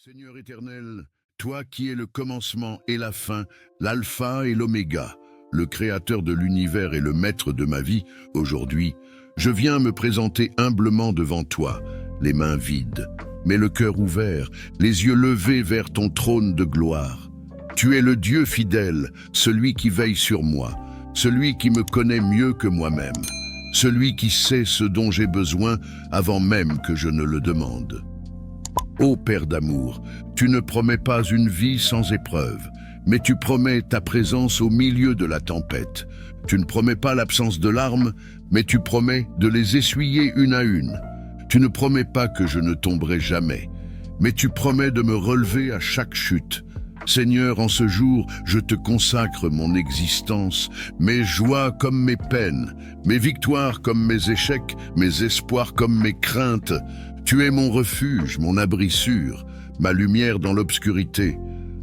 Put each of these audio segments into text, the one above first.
Seigneur éternel, toi qui es le commencement et la fin, l'alpha et l'oméga, le créateur de l'univers et le maître de ma vie, aujourd'hui, je viens me présenter humblement devant toi, les mains vides, mais le cœur ouvert, les yeux levés vers ton trône de gloire. Tu es le Dieu fidèle, celui qui veille sur moi, celui qui me connaît mieux que moi-même, celui qui sait ce dont j'ai besoin avant même que je ne le demande. Ô Père d'amour, tu ne promets pas une vie sans épreuve, mais tu promets ta présence au milieu de la tempête. Tu ne promets pas l'absence de larmes, mais tu promets de les essuyer une à une. Tu ne promets pas que je ne tomberai jamais, mais tu promets de me relever à chaque chute. Seigneur, en ce jour, je te consacre mon existence, mes joies comme mes peines, mes victoires comme mes échecs, mes espoirs comme mes craintes. Tu es mon refuge, mon abri sûr, ma lumière dans l'obscurité,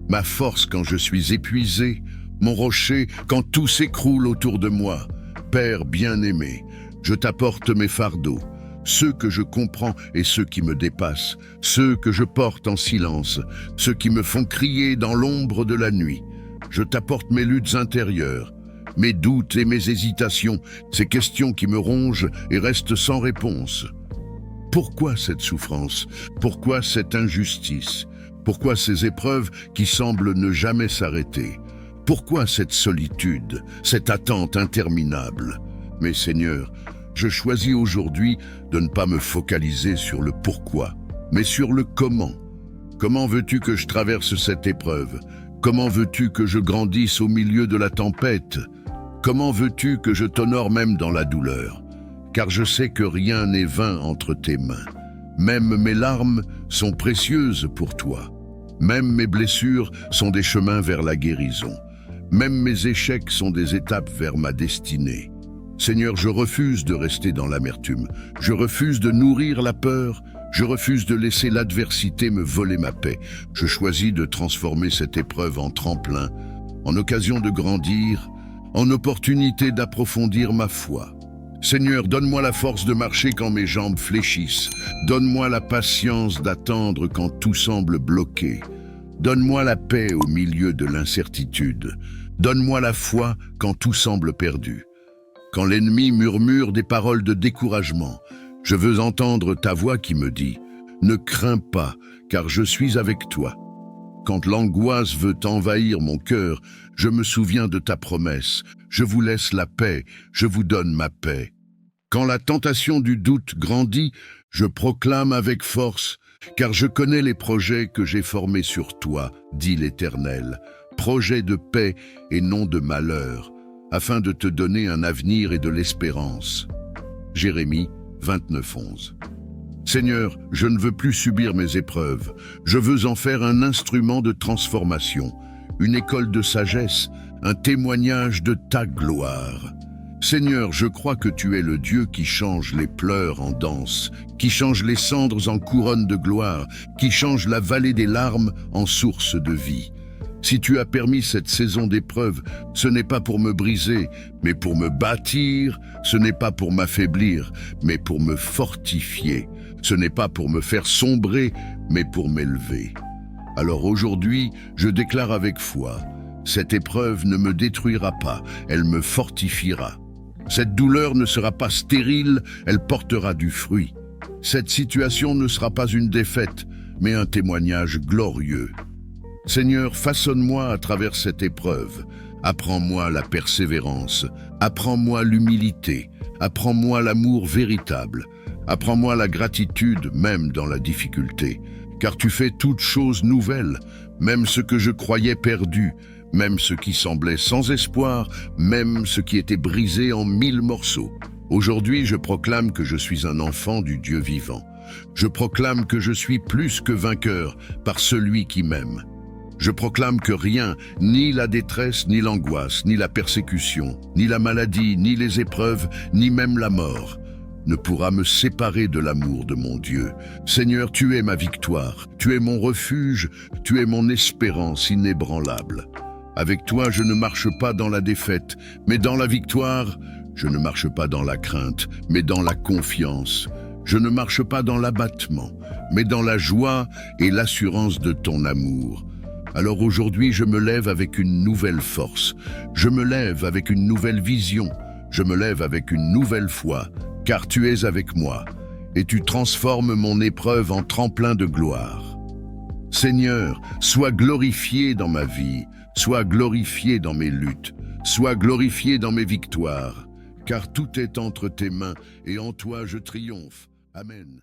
ma force quand je suis épuisé, mon rocher quand tout s'écroule autour de moi. Père bien-aimé, je t'apporte mes fardeaux, ceux que je comprends et ceux qui me dépassent, ceux que je porte en silence, ceux qui me font crier dans l'ombre de la nuit. Je t'apporte mes luttes intérieures, mes doutes et mes hésitations, ces questions qui me rongent et restent sans réponse. Pourquoi cette souffrance? Pourquoi cette injustice? Pourquoi ces épreuves qui semblent ne jamais s'arrêter? Pourquoi cette solitude, cette attente interminable? Mais Seigneur, je choisis aujourd'hui de ne pas me focaliser sur le pourquoi, mais sur le comment. Comment veux-tu que je traverse cette épreuve? Comment veux-tu que je grandisse au milieu de la tempête? Comment veux-tu que je t'honore même dans la douleur? Car je sais que rien n'est vain entre tes mains. Même mes larmes sont précieuses pour toi. Même mes blessures sont des chemins vers la guérison. Même mes échecs sont des étapes vers ma destinée. Seigneur, je refuse de rester dans l'amertume. Je refuse de nourrir la peur. Je refuse de laisser l'adversité me voler ma paix. Je choisis de transformer cette épreuve en tremplin, en occasion de grandir, en opportunité d'approfondir ma foi. Seigneur, donne-moi la force de marcher quand mes jambes fléchissent. Donne-moi la patience d'attendre quand tout semble bloqué. Donne-moi la paix au milieu de l'incertitude. Donne-moi la foi quand tout semble perdu. Quand l'ennemi murmure des paroles de découragement, je veux entendre ta voix qui me dit « Ne crains pas, car je suis avec toi ». Quand l'angoisse veut envahir mon cœur, je me souviens de ta promesse. Je vous laisse la paix, je vous donne ma paix. Quand la tentation du doute grandit, je proclame avec force, car je connais les projets que j'ai formés sur toi, dit l'Éternel, projets de paix et non de malheur, afin de te donner un avenir et de l'espérance. Jérémie 29:11. Seigneur, je ne veux plus subir mes épreuves. Je veux en faire un instrument de transformation, une école de sagesse, un témoignage de ta gloire. Seigneur, je crois que tu es le Dieu qui change les pleurs en danse, qui change les cendres en couronne de gloire, qui change la vallée des larmes en source de vie. Si tu as permis cette saison d'épreuves, ce n'est pas pour me briser, mais pour me bâtir, ce n'est pas pour m'affaiblir, mais pour me fortifier. Ce n'est pas pour me faire sombrer, mais pour m'élever. Alors aujourd'hui, je déclare avec foi, cette épreuve ne me détruira pas, elle me fortifiera. Cette douleur ne sera pas stérile, elle portera du fruit. Cette situation ne sera pas une défaite, mais un témoignage glorieux. Seigneur, façonne-moi à travers cette épreuve. Apprends-moi la persévérance, apprends-moi l'humilité, apprends-moi l'amour véritable, apprends-moi la gratitude même dans la difficulté, car tu fais toutes choses nouvelles, même ce que je croyais perdu, même ce qui semblait sans espoir, même ce qui était brisé en 1000 morceaux. Aujourd'hui, je proclame que je suis un enfant du Dieu vivant. Je proclame que je suis plus que vainqueur par celui qui m'aime. Je proclame que rien, ni la détresse, ni l'angoisse, ni la persécution, ni la maladie, ni les épreuves, ni même la mort, ne pourra me séparer de l'amour de mon Dieu. Seigneur, tu es ma victoire, tu es mon refuge, tu es mon espérance inébranlable. Avec toi, je ne marche pas dans la défaite, mais dans la victoire. Je ne marche pas dans la crainte, mais dans la confiance. Je ne marche pas dans l'abattement, mais dans la joie et l'assurance de ton amour. Alors aujourd'hui, je me lève avec une nouvelle force. Je me lève avec une nouvelle vision. Je me lève avec une nouvelle foi, car tu es avec moi, et tu transformes mon épreuve en tremplin de gloire. Seigneur, sois glorifié dans ma vie, sois glorifié dans mes luttes, sois glorifié dans mes victoires, car tout est entre tes mains, et en toi je triomphe. Amen.